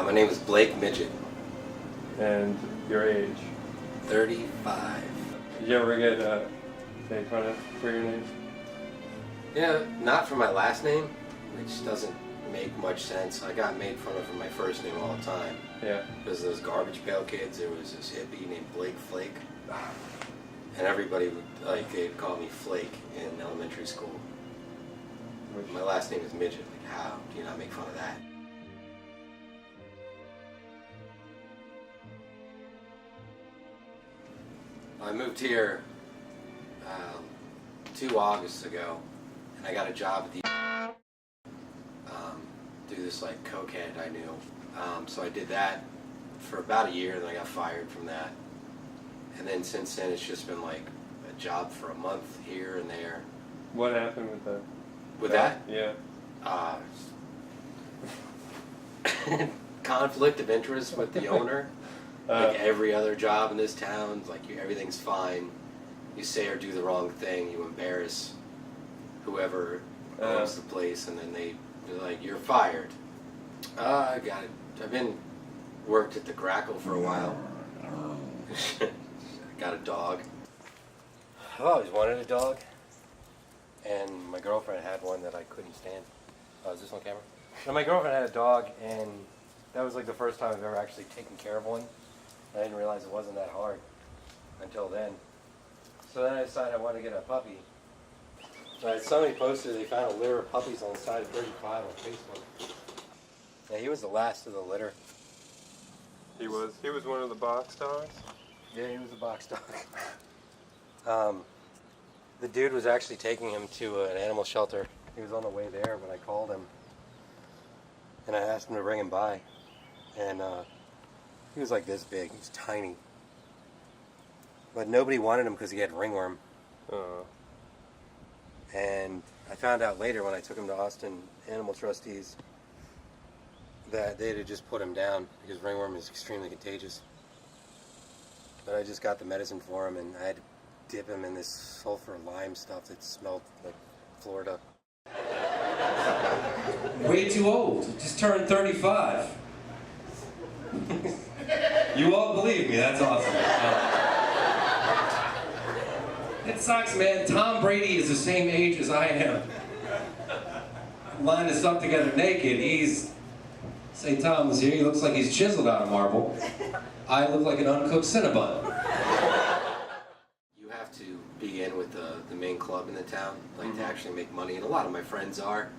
My name is Blake Midgette. And your age? 35. Did you ever get made fun of for your name? Yeah, not for my last name, which doesn't make much sense. I got made fun of for my first name all the time. Yeah. Because those Garbage Pail Kids, there was this hippie named Blake Flake. And everybody would, they'd call me Flake in elementary school. My last name is Midgette. Like, how do you not make fun of that? I moved here 2 Augusts ago, and I got a job at the do this like cokehead I knew. So I did that for about a year, and then I got fired from that. And then since then, it's just been like a job for a month here and there. What happened with that? With that? Yeah. Conflict of interest with the owner. Like every other job in this town, like everything's fine. You say or do the wrong thing, you embarrass whoever owns the place, and then they're like, "You're fired." I got it. I've been worked at the Grackle for a while. Got a dog. I've always wanted a dog, and my girlfriend had one that I couldn't stand. Oh, is this on camera? No, my girlfriend had a dog, and that was like the first time I've ever actually taken care of one. I didn't realize it wasn't that hard until then. So then I decided I wanted to get a puppy. Somebody posted they found a litter of puppies on the side of 35 on Facebook. Yeah, he was the last of the litter. He was one of the box dogs? Yeah, he was a box dog. The dude was actually taking him to an animal shelter. He was on the way there when I called him. And I asked him to bring him by. And he was like this big. He was tiny. But nobody wanted him because he had ringworm. And I found out later when I took him to Austin Animal Trustees that they had just put him down because ringworm is extremely contagious. But I just got the medicine for him, and I had to dip him in this sulfur lime stuff that smelled like Florida. Way too old. Just turned 35. You all believe me, that's awesome. It sucks, man. Tom Brady is the same age as I am. Line us up together naked. St. Tom was here, he looks like he's chiseled out of marble. I look like an uncooked Cinnabon. You have to be in with the main club in the town, like to actually make money, and a lot of my friends are.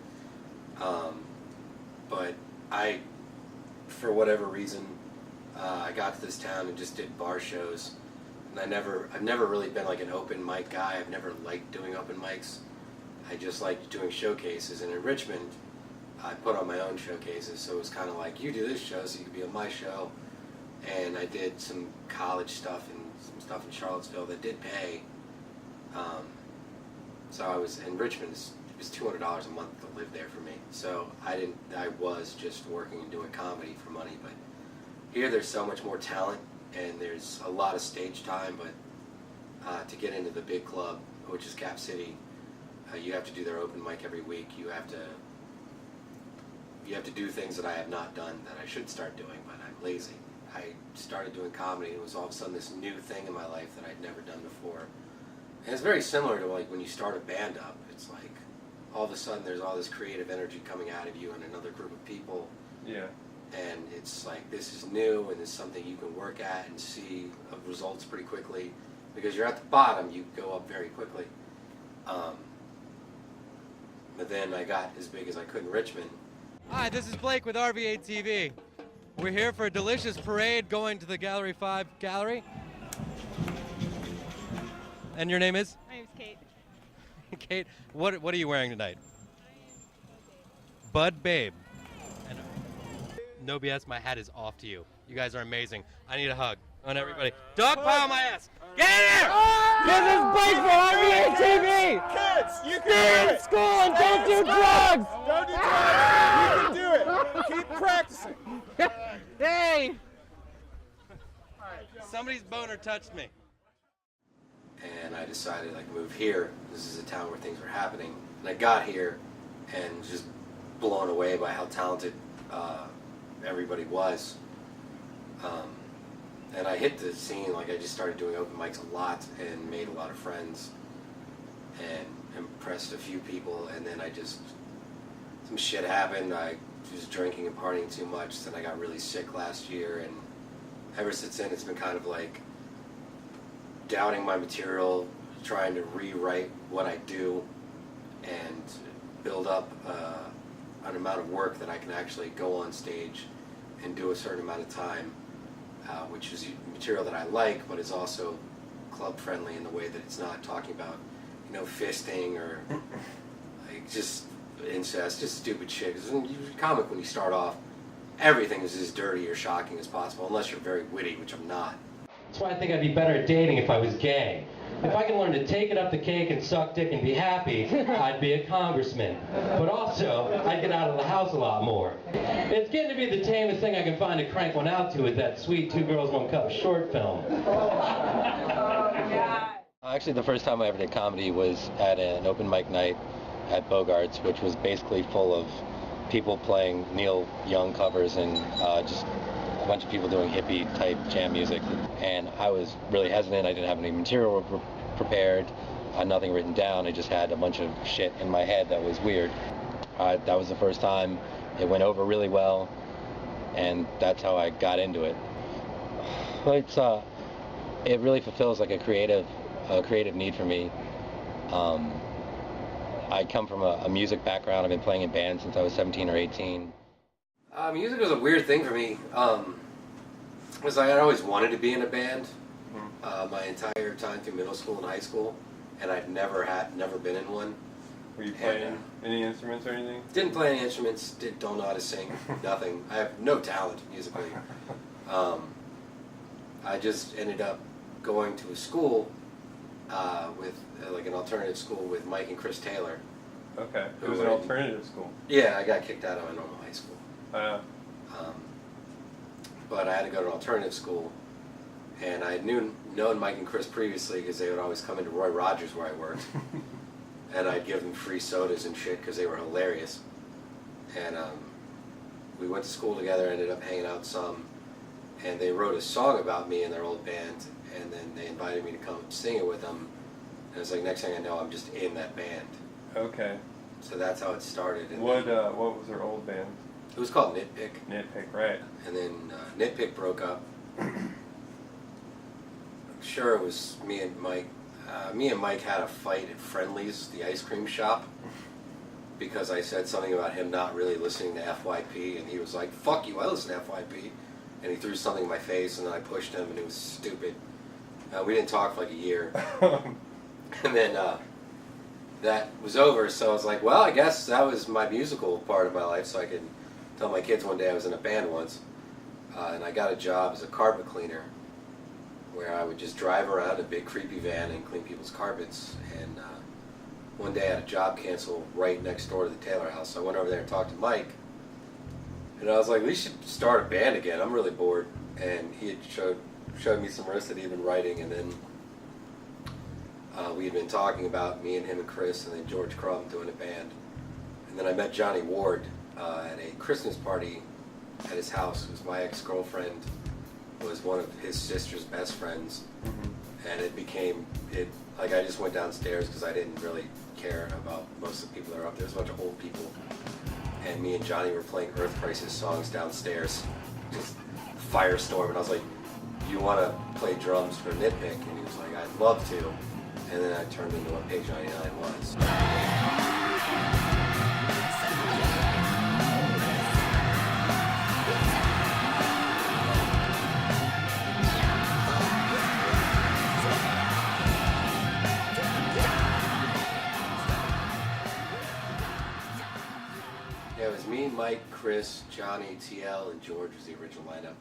But I, for whatever reason, I got to this town and just did bar shows. And I've never really been like an open mic guy. I've never liked doing open mics. I just liked doing showcases. And in Richmond, I put on my own showcases, so it was kind of like, you do this show, so you could be on my show. And I did some college stuff and some stuff in Charlottesville that did pay. So I was in Richmond. It was $200 a month to live there for me. So I was just working and doing comedy for money. But here there's so much more talent, and there's a lot of stage time. But to get into the big club, which is Cap City, you have to do their open mic every week. You have to do things that I have not done that I should start doing, but I'm lazy. I started doing comedy, and it was all of a sudden this new thing in my life that I'd never done before. And it's very similar to like when you start a band up. It's like all of a sudden there's all this creative energy coming out of you and another group of people. Yeah. And it's like, this is new, and it's something you can work at and see results pretty quickly. Because you're at the bottom, you go up very quickly. But then I got as big as I could in Richmond. Hi, this is Blake with RVA TV. We're here for a delicious parade going to the Gallery 5 Gallery. And your name is? My name's Kate. Kate, what are you wearing tonight? Bud Babe. And no BS, my hat is off to you. You guys are amazing. I need a hug on everybody. Dog pile my ass. Get in here! This is Blake for RVA TV! Kids, you Stay can do in it! school and don't do drugs! Don't do drugs! You can do it! Keep practicing! Hey! Somebody's boner touched me. And I decided I'd move here. This is a town where things were happening. And I got here and just blown away by how talented everybody was. And I hit the scene, like I just started doing open mics a lot and made a lot of friends and impressed a few people, and then some shit happened. I was drinking and partying too much, then I got really sick last year, and ever since then it's been kind of like doubting my material, trying to rewrite what I do and build up an amount of work that I can actually go on stage and do a certain amount of time, which is material that I like, but is also club friendly in the way that it's not talking about, fisting or like just incest, just stupid shit. Because when you're a comic, when you start off, everything is as dirty or shocking as possible, unless you're very witty, which I'm not. That's why I think I'd be better at dating if I was gay. If I can learn to take it up the cake and suck dick and be happy, I'd be a congressman. But also, I'd get out of the house a lot more. It's getting to be the tamest thing I can find to crank one out to is that sweet Two Girls, One Cup short film. Actually, the first time I ever did comedy was at an open mic night at Bogart's, which was basically full of people playing Neil Young covers and just a bunch of people doing hippie type jam music. And I was really hesitant. I didn't have any material prepared, nothing written down. I just had a bunch of shit in my head that was weird. That was the first time. It went over really well, and that's how I got into it. It really fulfills like a creative need for me. I come from a music background. I've been playing in bands since I was 17 or 18. Music was a weird thing for me. Was I had always wanted to be in a band my entire time through middle school and high school, and I'd never been in one. Were you playing any instruments or anything? Didn't play any instruments. Don't know how to sing. Nothing. I have no talent musically. I just ended up going to a school with like an alternative school with Mike and Chris Taylor. Okay. It was an alternative school. Yeah, I got kicked out of my normal high school. But I had to go to an alternative school, and I had known Mike and Chris previously because they would always come into Roy Rogers where I worked, and I'd give them free sodas and shit because they were hilarious. And we went to school together, ended up hanging out some, and they wrote a song about me in their old band, and then they invited me to come sing it with them. And it's like, next thing I know, I'm just in that band. Okay. So that's how it started. And what was their old band? It was called Nitpick. Nitpick, right. And then Nitpick broke up. I'm sure it was me and Mike. Me and Mike had a fight at Friendly's, the ice cream shop, because I said something about him not really listening to FYP, and he was like, "Fuck you, I listen to FYP." And he threw something in my face, and then I pushed him, and it was stupid. We didn't talk for like a year. And then that was over, so I was like, well, I guess that was my musical part of my life, so I could tell my kids one day I was in a band once. And I got a job as a carpet cleaner, where I would just drive around a big creepy van and clean people's carpets. And one day I had a job cancel right next door to the Taylor house, so I went over there and talked to Mike. And I was like, we should start a band again, I'm really bored. And he had showed me some riffs that he'd been writing, and then we had been talking about me and him and Chris and then George Crumb doing a band. And then I met Johnny Ward at a Christmas party at his house. It was my ex-girlfriend, was one of his sister's best friends. And it became, like I just went downstairs because I didn't really care about most of the people that were up there. There was a bunch of old people. And me and Johnny were playing Earth Crisis songs downstairs. Just firestorm. And I was like, you want to play drums for Nitpick? And he was like, I'd love to. And then I turned into what Page 99 was. Yeah, it was me, Mike, Chris, Johnny, TL, and George was the original lineup.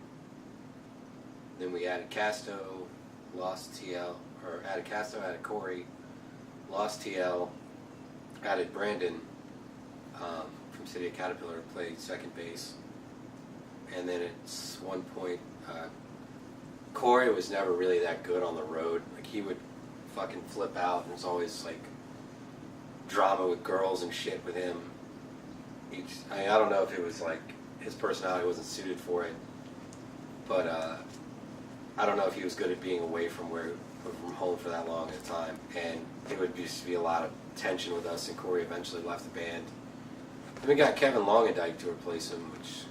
Then we added Casto, lost TL, or added Casto, added Corey, lost TL, added Brandon from City of Caterpillar, played second bass. And then at one point, Corey was never really that good on the road. Like, he would fucking flip out, and it was always like drama with girls and shit with him. I don't know if it was like his personality wasn't suited for it. But I don't know if he was good at being away from home for that long at a time. And it would just be a lot of tension with us, and Corey eventually left the band. And we got Kevin Longendike to replace him, which...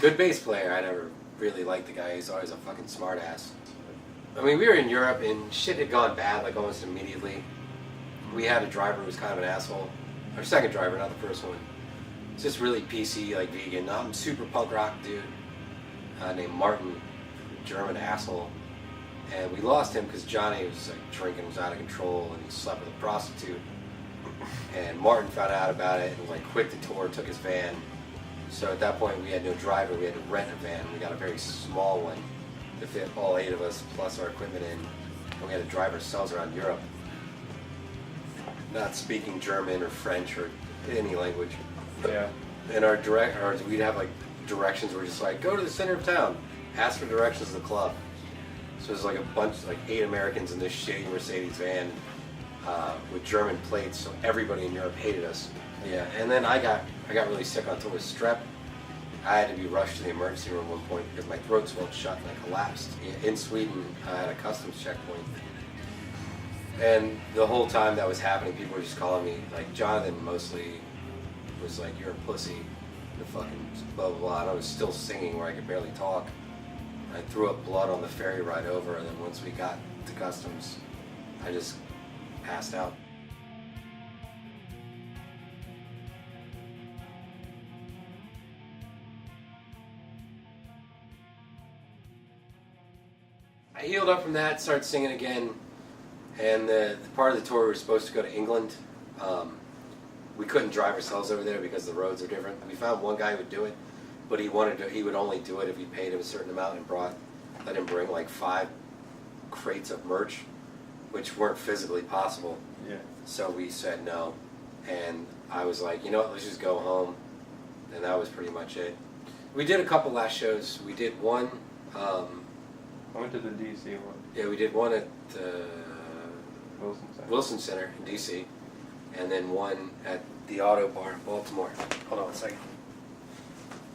Good bass player. I never really liked the guy. He's always a fucking smartass. I mean, we were in Europe and shit had gone bad like almost immediately. We had a driver who was kind of an asshole. Our second driver, not the first one. It's just really PC, like vegan. I'm super punk rock dude named Martin, German asshole. And we lost him because Johnny was like drinking, was out of control, and he slept with a prostitute. And Martin found out about it and was like quit the tour, took his van. So at that point we had no driver, we had to rent a van. We got a very small one to fit all 8 of us plus our equipment in. And we had to drive ourselves around Europe. Not speaking German or French or any language. Yeah. And we'd have like directions where we're just like, go to the center of town, ask for directions to the club. So there's like a bunch, like 8 Americans in this shitty Mercedes van with German plates, so everybody in Europe hated us. Yeah, and then I got really sick on tour with strep. I had to be rushed to the emergency room at one point because my throat swelled shut and I collapsed. In Sweden, I had a customs checkpoint. And the whole time that was happening, people were just calling me, like Jonathan mostly was like, you're a pussy, the fucking blah blah blah. And I was still singing where I could barely talk. I threw up blood on the ferry ride over, and then once we got to customs, I just passed out. I healed up from that, started singing again, and the part of the tour we were supposed to go to England. We couldn't drive ourselves over there because the roads are different. We found one guy who would do it, but he would only do it if we paid him a certain amount and let him bring like 5 crates of merch, which weren't physically possible. Yeah. So we said no, and I was like, you know what, let's just go home, and that was pretty much it. We did a couple last shows. We did one. I went to the DC one. Yeah, we did one at Wilson Center. Wilson Center in DC, and then one at the Auto Bar in Baltimore. Hold on one second.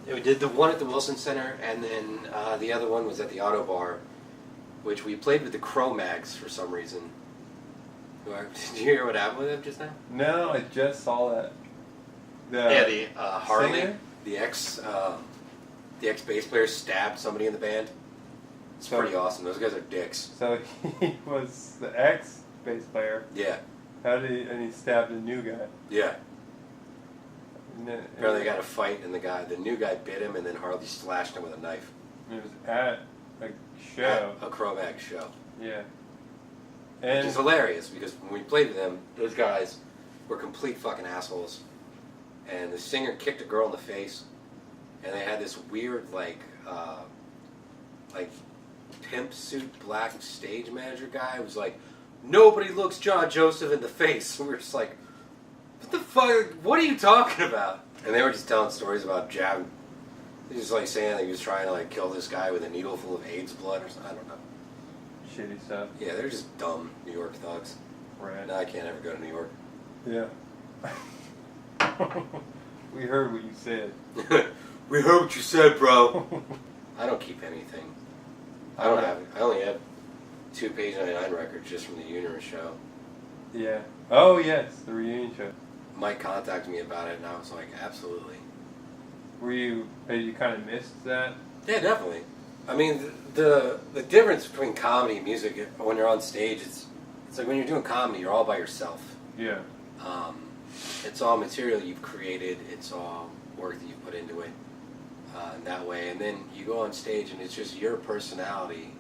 Yeah, we did the one at the Wilson Center, and then the other one was at the Auto Bar, which we played with the Cro-Mags for some reason. Did you hear what happened with them just now? No, I just saw that. The Harley, singer? the ex bass player stabbed somebody in the band. It's pretty awesome. Those guys are dicks. So he was the ex bass player. Yeah. And he stabbed a new guy. Yeah. And Apparently they got a fight, and the new guy bit him, and then Harley slashed him with a knife. It was at a show. At a Cro-Mag show. Yeah. Which is hilarious, because when we played with them, those guys were complete fucking assholes. And the singer kicked a girl in the face, and they had this weird, like pimp suit black stage manager guy who was like, nobody looks John Joseph in the face. And we were just like, what the fuck, what are you talking about? And they were just telling stories about jabbing. He was like saying that he was trying to like kill this guy with a needle full of AIDS blood or something. I don't know. Shitty stuff. Yeah, they're just dumb New York thugs. Right. Now I can't ever go to New York. Yeah. We heard what you said. We heard what you said, bro. I don't keep anything. I only have 2 Page 99 records just from the Uniter show. Yeah. Oh yes, the reunion show. Mike contacted me about it, and I was like, absolutely. Had you kind of missed that? Yeah, definitely. I mean, the difference between comedy and music, when you're on stage, it's like when you're doing comedy, you're all by yourself. Yeah. It's all material you've created. It's all work that you've put into it in that way. And then you go on stage, and it's just your personality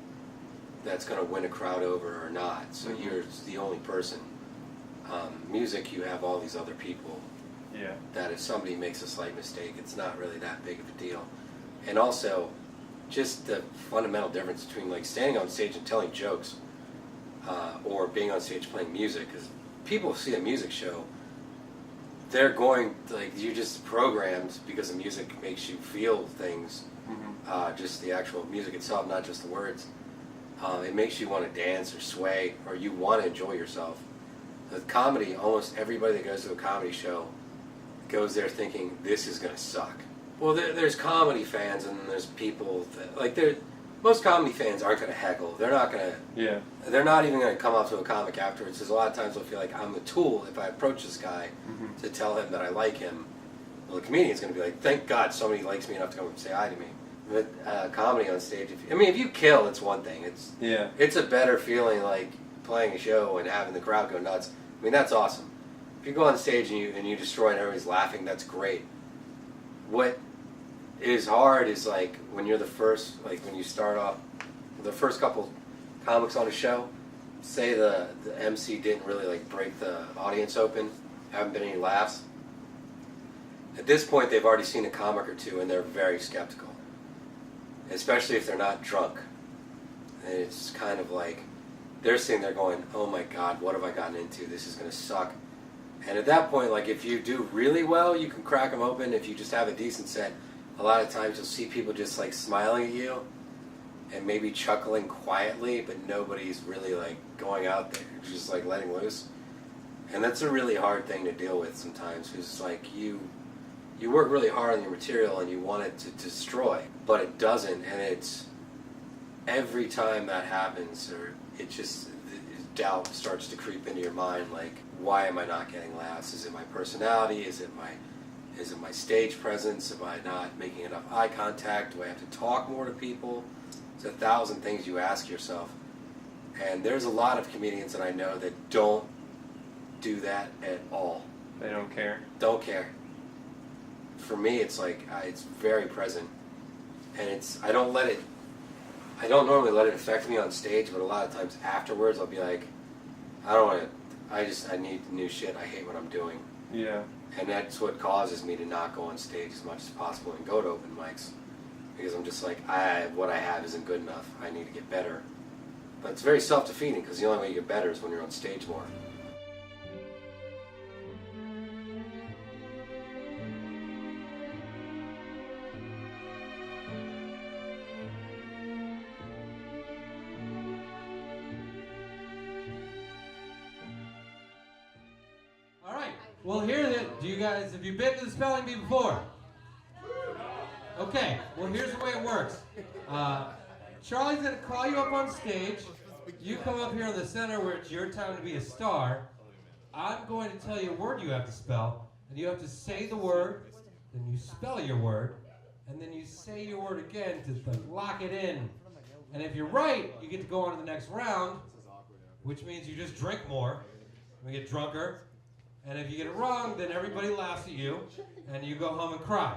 that's going to win a crowd over or not. So you're the only person. Music, you have all these other people. Yeah. That if somebody makes a slight mistake, it's not really that big of a deal. And also, just the fundamental difference between like standing on stage and telling jokes or being on stage playing music. Because people see a music show, they're going, like, you're just programmed because the music makes you feel things. Just the actual music itself, not just the words. It makes you want to dance or sway, or you want to enjoy yourself. With comedy, almost everybody that goes to a comedy show goes there thinking this is gonna suck. Well, there's comedy fans and there's people that like most comedy fans aren't gonna heckle. They're not gonna. Yeah. They're not even gonna come up to a comic afterwards. Because a lot of times they'll feel like I'm a tool if I approach this guy to tell him that I like him. Well, the comedian's gonna be like, thank God somebody likes me enough to come up and say hi to me. But comedy on stage, if you kill, it's one thing. It's a better feeling like playing a show and having the crowd go nuts. I mean, that's awesome. If you go on stage and you destroy and everybody's laughing, that's great. What is hard is like when you're the first, like when you start off, the first couple comics on a show, say the MC didn't really like break the audience open, haven't been any laughs. At this point, they've already seen a comic or two and they're very skeptical, especially if they're not drunk. And it's kind of like they're sitting there going, oh my God, what have I gotten into? This is going to suck. And at that point, like if you do really well, you can crack them open. If you just have a decent set, a lot of times you'll see people just like smiling at you and maybe chuckling quietly, but nobody's really like going out there, just like letting loose. And that's a really hard thing to deal with sometimes, because it's like you work really hard on your material and you want it to destroy, but it doesn't. And it's every time that happens, or it just, doubt starts to creep into your mind, like, why am I not getting laughs? Is it my personality? Is it my stage presence? Am I not making enough eye contact? Do I have to talk more to people? It's 1,000 things you ask yourself. And there's a lot of comedians that I know that don't do that at all. They don't care? Don't care. For me, it's like, it's very present. And I don't normally let it affect me on stage, but a lot of times afterwards I'll be like, I need new shit. I hate what I'm doing. Yeah. And that's what causes me to not go on stage as much as possible and go to open mics. Because I'm just like, what I have isn't good enough. I need to get better. But it's very self-defeating, because the only way you get better is when you're on stage more. Well, have you been to the spelling bee before? Okay, well here's the way it works. Charlie's gonna call you up on stage. You come up here in the center where it's your time to be a star. I'm going to tell you a word you have to spell, and you have to say the word, then you spell your word, and then you say your word again to lock it in. And if you're right, you get to go on to the next round, which means you just drink more, we get drunker. And if you get it wrong, then everybody laughs at you, and you go home and cry.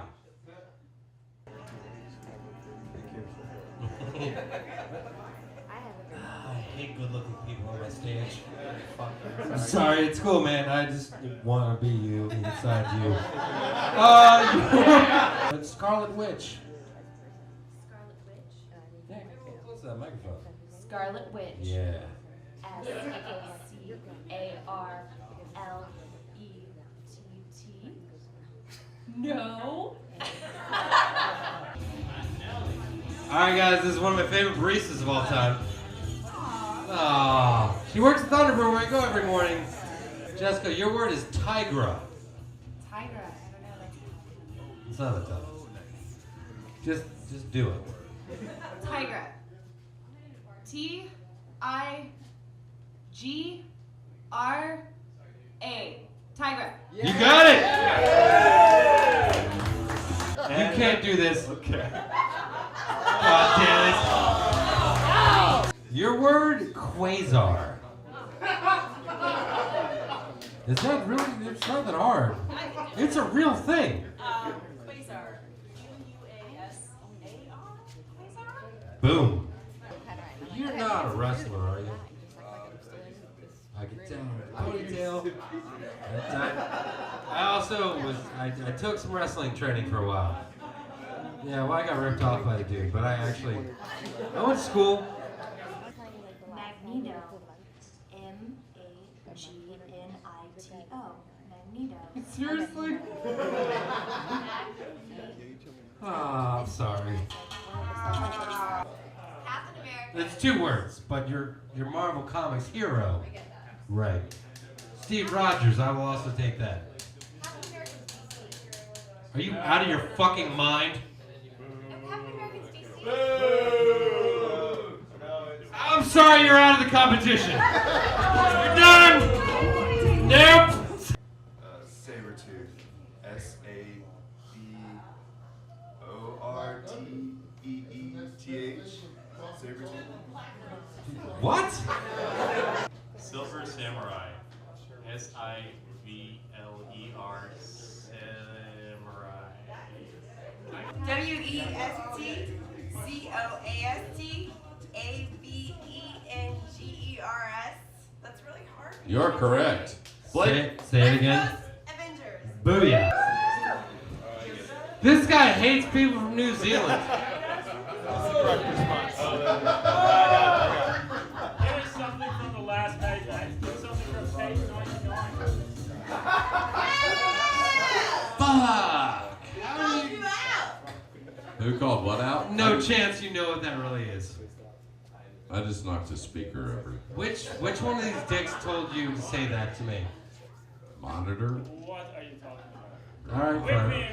I hate good-looking people on my stage. I'm sorry, it's cool, man. I just want to be you inside you. It's Scarlet Witch. Scarlet Witch. Yeah, get close to that microphone. Scarlet Witch. Yeah. S-C-A-R-L-E-T-T. No. Alright guys, this is one of my favorite baristas of all time. Aww. She works at Thunderbird where I go every morning. Jessica, your word is Tigra. Tigra. I don't know. That's It's not that tough. Just do it. Tigra. T-I-G-R-A. Tigra. You got it! You can't do this. Okay. God damn it. Your word, quasar. Is that really? It's not that hard. It's a real thing. Quasar. Q-U-A-S-A-R? Quasar? Boom. You're not a wrestler, are you? I can tell. Ponytail. I took some wrestling training for a while. Yeah, well, I got ripped off by the dude, but I went to school. Magneto. M-A-G-N-I-T-O. Magneto. Seriously? Oh, I'm sorry. Captain America. It's 2 words, but your Marvel Comics hero. Right. Steve Rogers, I will also take that. Captain America's DC. Are you out of your fucking mind? Captain American's DC. I'm sorry you're out of the competition. You're done. Nope. Sabertooth. S-A-B-O-R-T-E-E-T-H. Sabertooth. What? Silver Samurai. S-I-V-L-E-R. Samurai. WEST-COAST-ABENGERS. That's really hard. You're correct. Say it again. Avengers. Booyah. This guy hates people from New Zealand. Correct response. There was something from the last page. I did something from page 99. Fuck. Called you out. Who called what out? No chance you know what that really is. I just knocked the speaker over. Which one of these dicks told you to say that to me? Monitor? What are you talking about? All right, With fine. me.